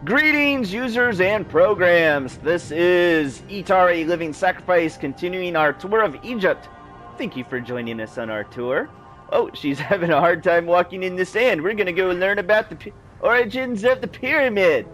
Greetings, users and programs. This is Etari Living Sacrifice, continuing our tour of Egypt. Thank you for joining us on our tour. Oh, she's having a hard time walking in the sand. We're going to go learn about the origins of the pyramid.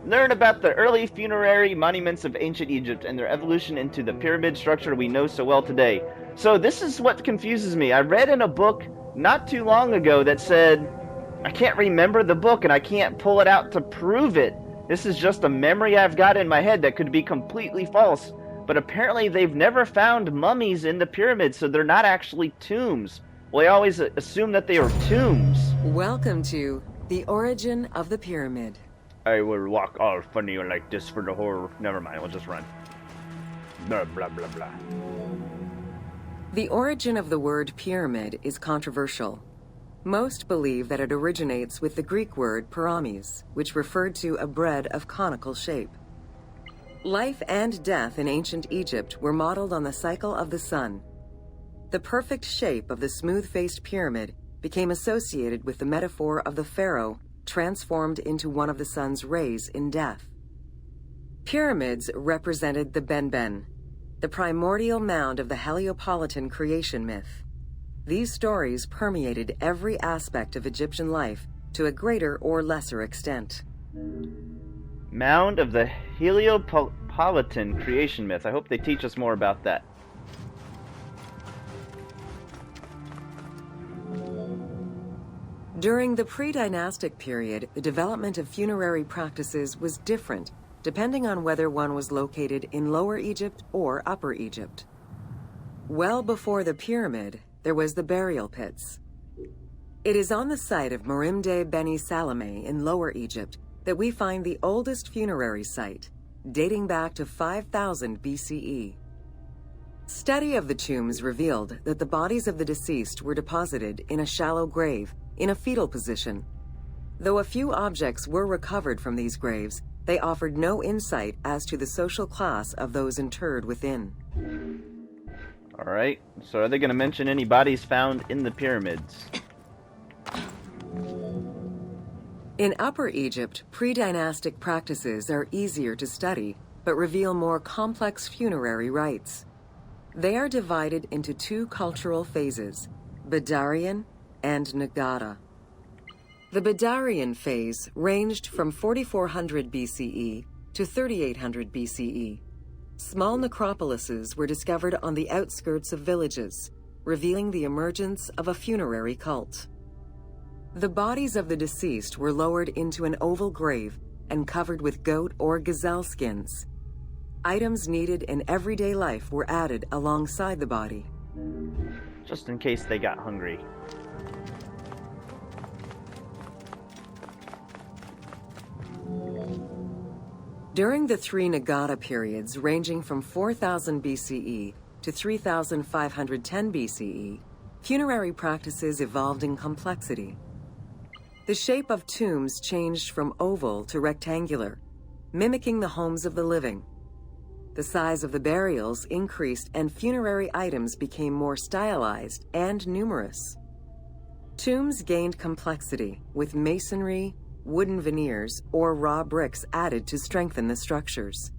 Learn about the early funerary monuments of ancient Egypt and their evolution into the pyramid structure we know so well today. So this is what confuses me. I read in a book not too long ago that said, I can't remember the book and I can't pull it out to prove it. This is just a memory I've got in my head that could be completely false. But apparently they've never found mummies in the pyramids, so they're not actually tombs. Well, I always assume that they are tombs. Welcome to the origin of the pyramid. I will walk all funny like this for the whole... Never mind, we'll just run. Blah, blah, blah, blah. The origin of the word pyramid is controversial. Most believe that it originates with the Greek word pyramis, which referred to a bread of conical shape. Life and death in ancient Egypt were modeled on the cycle of the sun. The perfect shape of the smooth-faced pyramid became associated with the metaphor of the pharaoh transformed into one of the sun's rays in death. Pyramids represented the Benben, the primordial mound of the Heliopolitan creation myth. These stories permeated every aspect of Egyptian life to a greater or lesser extent. Mound of the Heliopolitan creation myth. I hope they teach us more about that. During the pre-dynastic period, the development of funerary practices was different, depending on whether one was located in Lower Egypt or Upper Egypt. Well before the pyramid, there was the burial pits. It is on the site of Merimde Beni Salame in Lower Egypt that we find the oldest funerary site, dating back to 5000 BCE. Study of the tombs revealed that the bodies of the deceased were deposited in a shallow grave, in a fetal position. Though a few objects were recovered from these graves, they offered no insight as to the social class of those interred within. Alright, so are they going to mention any bodies found in the pyramids? In Upper Egypt, pre-dynastic practices are easier to study, but reveal more complex funerary rites. They are divided into two cultural phases, Badarian and Nagada. The Badarian phase ranged from 4400 BCE to 3800 BCE. Small necropolises were discovered on the outskirts of villages, revealing the emergence of a funerary cult. The bodies of the deceased were lowered into an oval grave and covered with goat or gazelle skins. Items needed in everyday life were added alongside the body. Just in case they got hungry. During the three Nagada periods ranging from 4000 BCE to 3510 BCE, funerary practices evolved in complexity. The shape of tombs changed from oval to rectangular, mimicking the homes of the living. The size of the burials increased and funerary items became more stylized and numerous. Tombs gained complexity, with masonry, wooden veneers, or raw bricks added to strengthen the structures.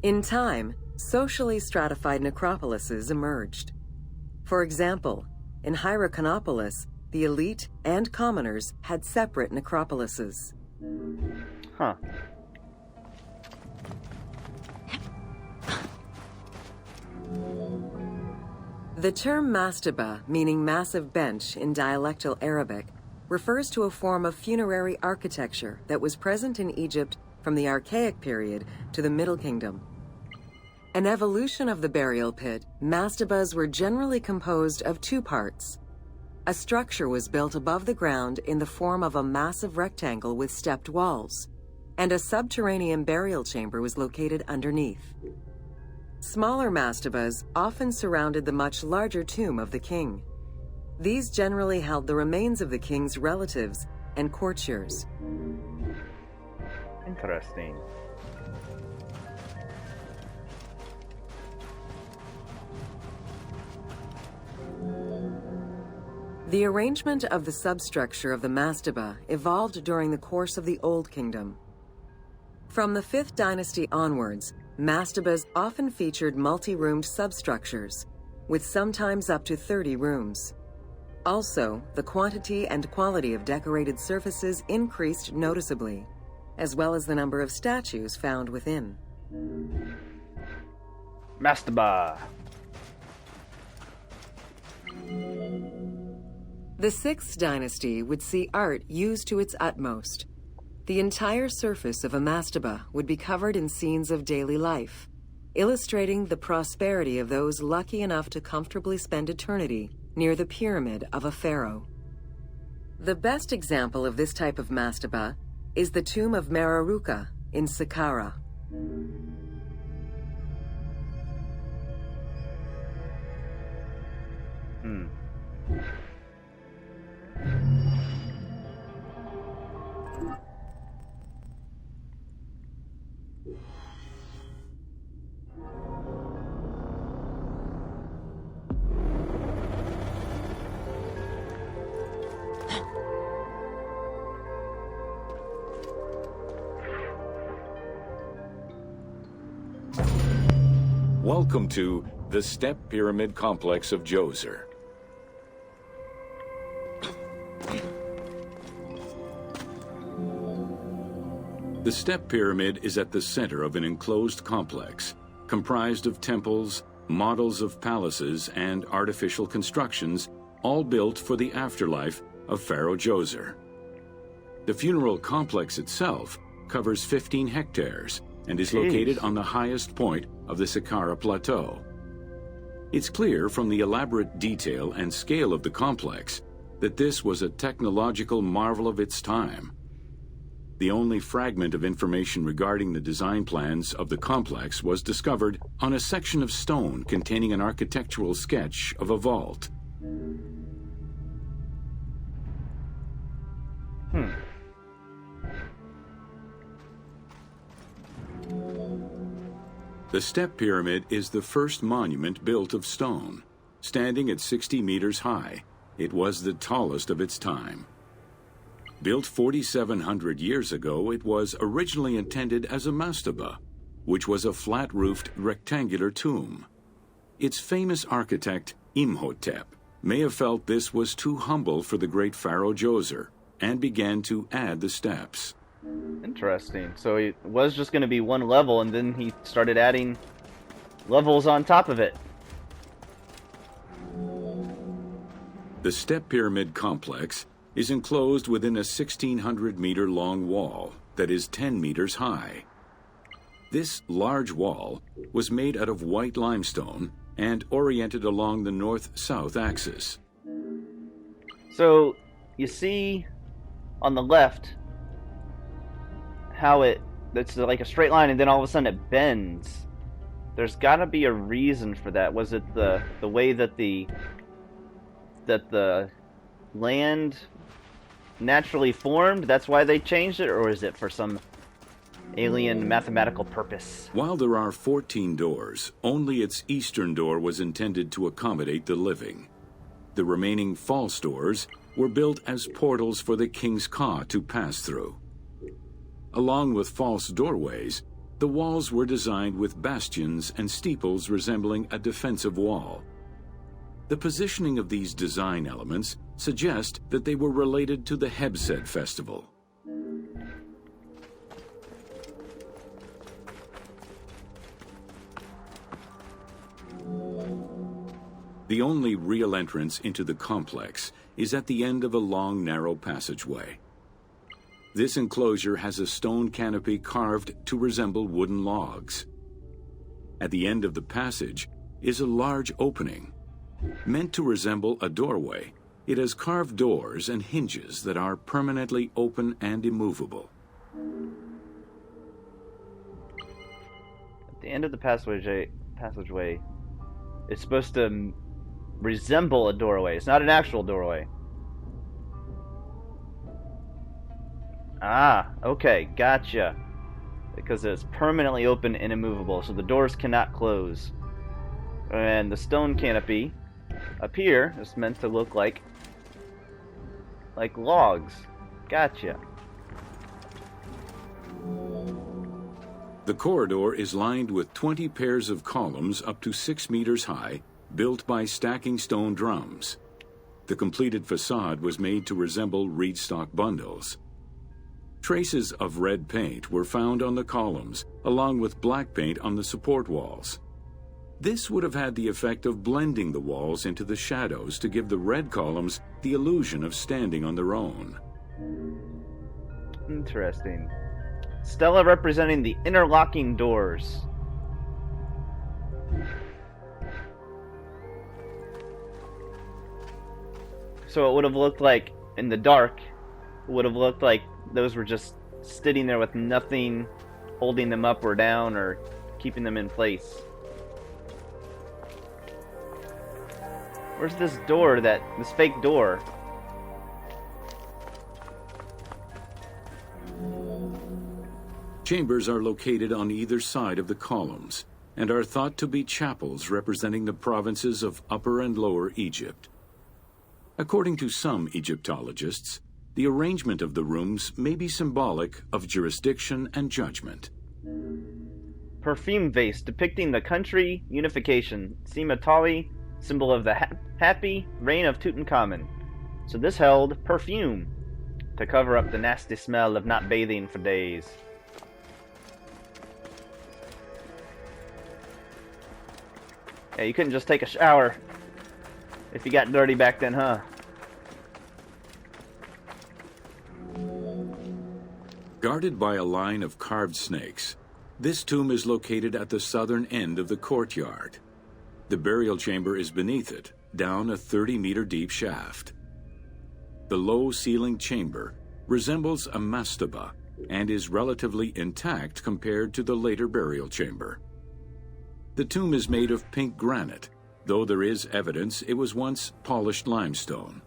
In time, socially stratified necropolises emerged. For example, in Hierakonpolis, the elite and commoners had separate necropolises. Huh. The term mastaba, meaning massive bench in dialectal Arabic, refers to a form of funerary architecture that was present in Egypt from the Archaic period to the Middle Kingdom. An evolution of the burial pit, mastabas were generally composed of two parts. A structure was built above the ground in the form of a massive rectangle with stepped walls, and a subterranean burial chamber was located underneath. Smaller mastabas often surrounded the much larger tomb of the king. These generally held the remains of the king's relatives and courtiers. Interesting. The arrangement of the substructure of the mastaba evolved during the course of the Old Kingdom. From the 5th dynasty onwards, mastabas often featured multi-roomed substructures, with sometimes up to 30 rooms. Also, the quantity and quality of decorated surfaces increased noticeably, as well as the number of statues found within. Mastaba. The 6th dynasty would see art used to its utmost. The entire surface of a mastaba would be covered in scenes of daily life, illustrating the prosperity of those lucky enough to comfortably spend eternity near the pyramid of a pharaoh. The best example of this type of mastaba is the tomb of Meroruka in Saqqara. Welcome to the Step Pyramid Complex of Djoser. The Step Pyramid is at the center of an enclosed complex, comprised of temples, models of palaces, and artificial constructions, all built for the afterlife of Pharaoh Djoser. The funeral complex itself covers 15 hectares and is located on the highest point of the Saqqara Plateau. It's clear from the elaborate detail and scale of the complex that this was a technological marvel of its time. The only fragment of information regarding the design plans of the complex was discovered on a section of stone containing an architectural sketch of a vault. The Step Pyramid is the first monument built of stone. Standing at 60 meters high, it was the tallest of its time. Built 4,700 years ago, it was originally intended as a mastaba, which was a flat-roofed rectangular tomb. Its famous architect, Imhotep, may have felt this was too humble for the great Pharaoh Djoser and began to add the steps. Interesting. So it was just going to be one level, and then he started adding levels on top of it. The Step Pyramid complex is enclosed within a 1,600-meter-long wall that is 10 meters high. This large wall was made out of white limestone and oriented along the north-south axis. So you see on the left how it's like a straight line, and then all of a sudden it bends. There's got to be a reason for that. Was it the way that the land naturally formed? That's why they changed it, or is it for some alien mathematical purpose? While there are 14 doors, only its eastern door was intended to accommodate the living. The remaining false doors were built as portals for the king's ka to pass through. Along with false doorways, the walls were designed with bastions and steeples resembling a defensive wall. The positioning of these design elements suggest that they were related to the Hebsed festival. The only real entrance into the complex is at the end of a long, narrow passageway. This enclosure has a stone canopy carved to resemble wooden logs. At the end of the passage is a large opening. Meant to resemble a doorway, it has carved doors and hinges that are permanently open and immovable. At the end of the passageway, it's supposed to resemble a doorway. It's not an actual doorway. Ah, okay, gotcha. Because it's permanently open and immovable, so the doors cannot close. And the stone canopy up here is meant to look like logs. Gotcha. The corridor is lined with 20 pairs of columns up to 6 meters high, built by stacking stone drums. The completed facade was made to resemble reed stock bundles. Traces of red paint were found on the columns, along with black paint on the support walls. This would have had the effect of blending the walls into the shadows to give the red columns the illusion of standing on their own. Interesting. Stela representing the interlocking doors. So it would have looked like, in the dark, it would have looked like those were just sitting there with nothing holding them up or down or keeping them in place. Where's this door, this fake door? Chambers are located on either side of the columns and are thought to be chapels representing the provinces of Upper and Lower Egypt. According to some Egyptologists, the arrangement of the rooms may be symbolic of jurisdiction and judgment. Perfume vase depicting the country unification. Etari, symbol of the happy reign of Tutankhamun. So this held perfume to cover up the nasty smell of not bathing for days. Yeah, you couldn't just take a shower if you got dirty back then, huh? Guarded by a line of carved snakes, this tomb is located at the southern end of the courtyard. The burial chamber is beneath it, down a 30-meter deep shaft. The low-ceilinged chamber resembles a mastaba and is relatively intact compared to the later burial chamber. The tomb is made of pink granite, though there is evidence it was once polished limestone.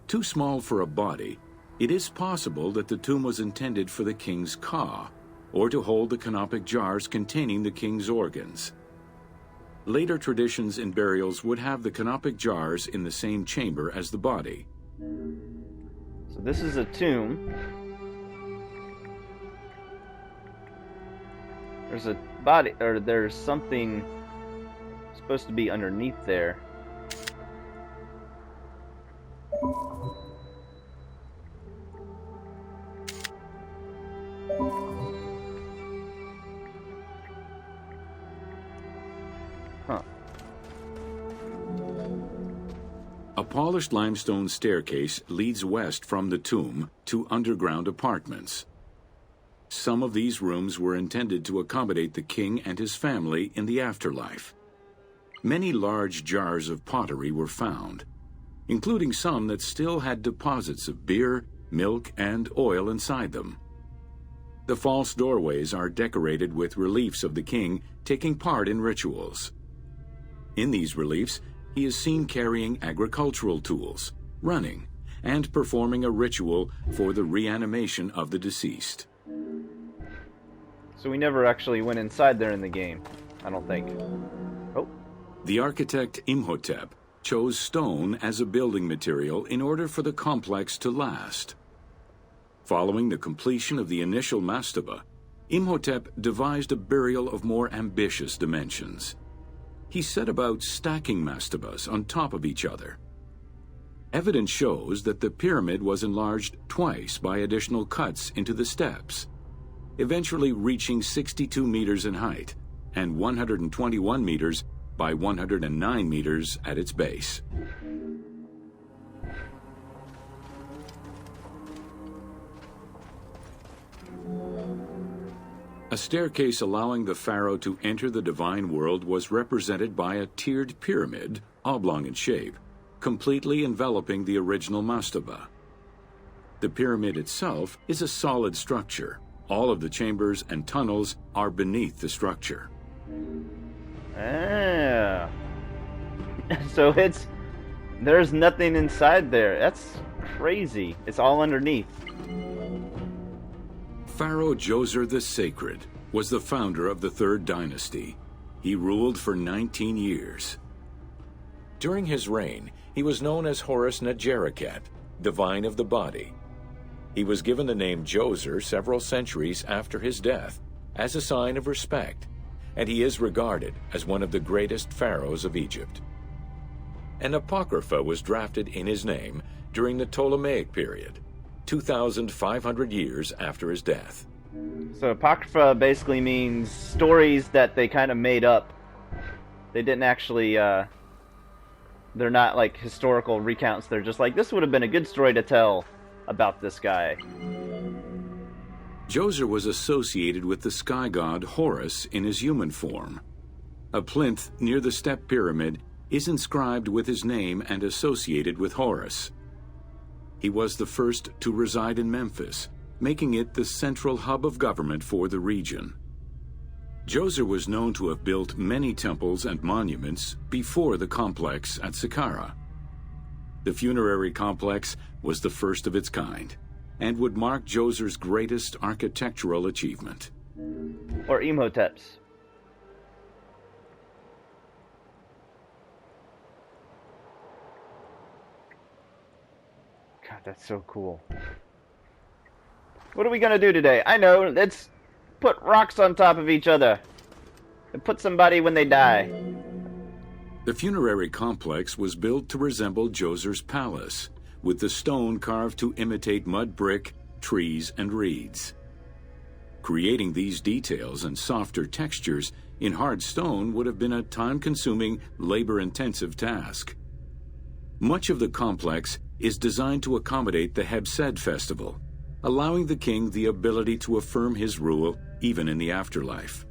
Too small for a body, it is possible that the tomb was intended for the king's ka, or to hold the canopic jars containing the king's organs. Later traditions in burials would have the canopic jars in the same chamber as the body. So this is a tomb. There's a body, or there's something supposed to be underneath there. Huh. A polished limestone staircase leads west from the tomb to underground apartments. Some of these rooms were intended to accommodate the king and his family in the afterlife. Many large jars of pottery were found, including some that still had deposits of beer, milk, and oil inside them. The false doorways are decorated with reliefs of the king taking part in rituals. In these reliefs, he is seen carrying agricultural tools, running, and performing a ritual for the reanimation of the deceased. So we never actually went inside there in the game, I don't think. Oh. The architect Imhotep chose stone as a building material in order for the complex to last. Following the completion of the initial mastaba, Imhotep devised a burial of more ambitious dimensions. He set about stacking mastabas on top of each other. Evidence shows that the pyramid was enlarged twice by additional cuts into the steps, eventually reaching 62 meters in height and 121 meters by 109 meters at its base. A staircase allowing the pharaoh to enter the divine world was represented by a tiered pyramid, oblong in shape, completely enveloping the original mastaba. The pyramid itself is a solid structure. All of the chambers and tunnels are beneath the structure. Ah. So there's nothing inside there. That's crazy. It's all underneath. Pharaoh Djoser the Sacred was the founder of the Third Dynasty. He ruled for 19 years. During his reign, he was known as Horus Negereket, divine of the body. He was given the name Djoser several centuries after his death, as a sign of respect, and he is regarded as one of the greatest pharaohs of Egypt. An apocrypha was drafted in his name during the Ptolemaic period, 2,500 years after his death. So apocrypha basically means stories that they kind of made up. They didn't actually, they're not like historical recounts. They're just like, this would have been a good story to tell about this guy. Djoser was associated with the sky god Horus in his human form. A plinth near the step pyramid is inscribed with his name and associated with Horus. He was the first to reside in Memphis, making it the central hub of government for the region. Djoser was known to have built many temples and monuments before the complex at Saqqara. The funerary complex was the first of its kind, and would mark Djoser's greatest architectural achievement. Or Imhotep's. God, that's so cool. What are we gonna do today? I know, let's put rocks on top of each other and put somebody when they die. The funerary complex was built to resemble Djoser's palace, with the stone carved to imitate mud brick, trees, and reeds. Creating these details and softer textures in hard stone would have been a time-consuming, labor-intensive task. Much of the complex is designed to accommodate the Hebsed festival, allowing the king the ability to affirm his rule even in the afterlife.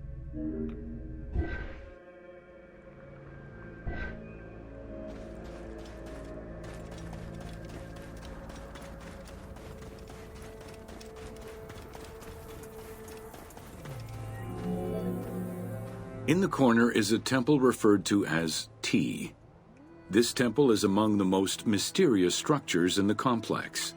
In the corner is a temple referred to as T. This temple is among the most mysterious structures in the complex.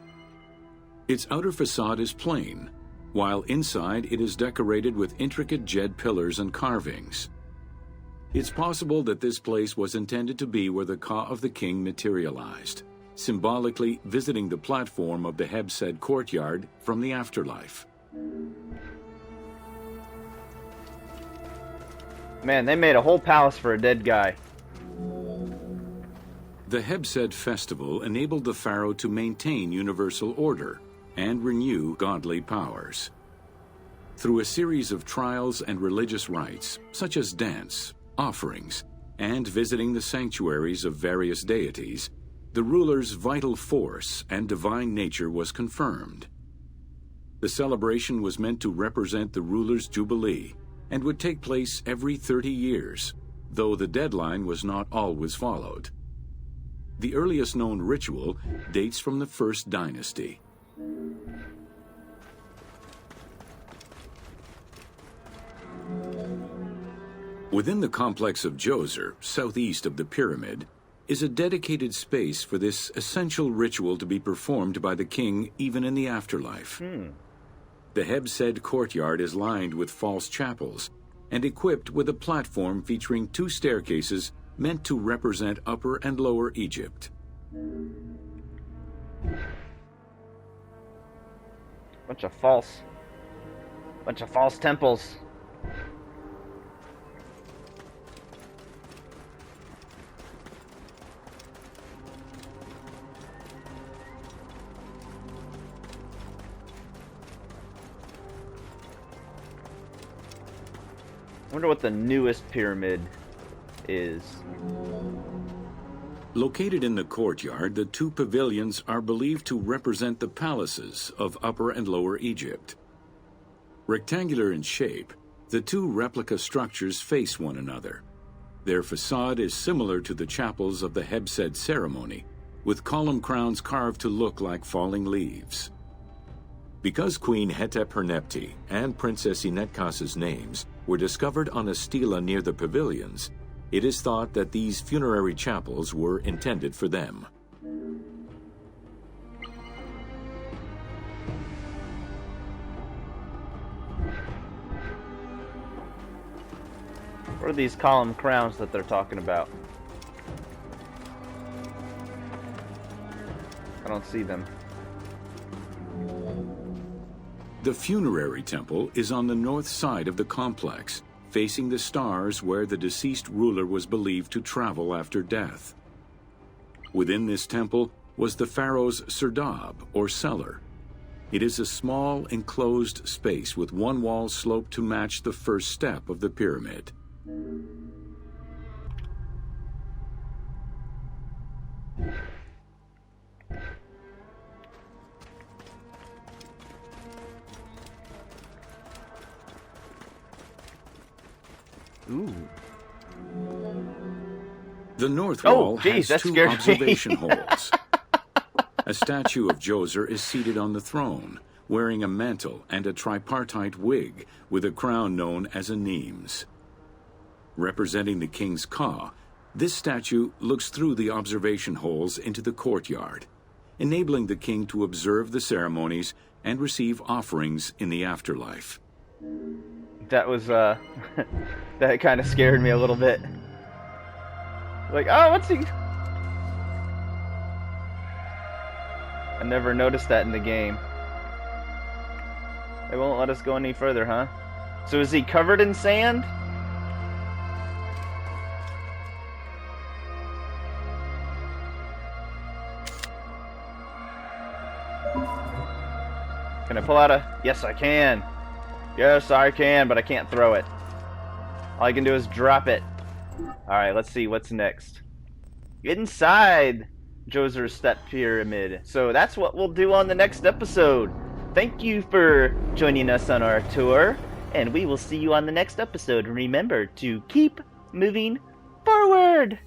Its outer facade is plain, while inside it is decorated with intricate jed pillars and carvings. It's possible that this place was intended to be where the Ka of the king materialized, symbolically visiting the platform of the Hebsed courtyard from the afterlife. Man, they made a whole palace for a dead guy. The Hebsed festival enabled the pharaoh to maintain universal order and renew godly powers. Through a series of trials and religious rites, such as dance, offerings, and visiting the sanctuaries of various deities, the ruler's vital force and divine nature was confirmed. The celebration was meant to represent the ruler's jubilee and would take place every 30 years, though the deadline was not always followed. The earliest known ritual dates from the First Dynasty. Within the complex of Djoser, southeast of the pyramid, is a dedicated space for this essential ritual to be performed by the king even in the afterlife. The Hebsed courtyard is lined with false chapels and equipped with a platform featuring 2 staircases meant to represent Upper and Lower Egypt. Bunch of false temples. I wonder what the newest pyramid is. Located in the courtyard, the 2 pavilions are believed to represent the palaces of Upper and Lower Egypt. Rectangular in shape, the 2 replica structures face one another. Their facade is similar to the chapels of the Hebsed ceremony, with column crowns carved to look like falling leaves. Because Queen Hetep-Hernepti and Princess Inetkas's names were discovered on a stela near the pavilions, it is thought that these funerary chapels were intended for them. What are these column crowns that they're talking about? I don't see them. The funerary temple is on the north side of the complex, facing the stars where the deceased ruler was believed to travel after death. Within this temple was the pharaoh's serdab, or cellar. It is a small, enclosed space with one wall sloped to match the first step of the pyramid. Ooh. The north wall has that two scared me. observation holes. A statue of Djoser is seated on the throne, wearing a mantle and a tripartite wig with a crown known as a Nemes. Representing the king's ka, this statue looks through the observation holes into the courtyard, enabling the king to observe the ceremonies and receive offerings in the afterlife. That was, that kind of scared me a little bit. Like, oh, what's he... I never noticed that in the game. They won't let us go any further, huh? So is he covered in sand? Can I pull out a... Yes, I can. Yes, I can, but I can't throw it. All I can do is drop it. Alright, let's see what's next. Inside Djoser's Step Pyramid. So that's what we'll do on the next episode. Thank you for joining us on our tour, and we will see you on the next episode. Remember to keep moving forward!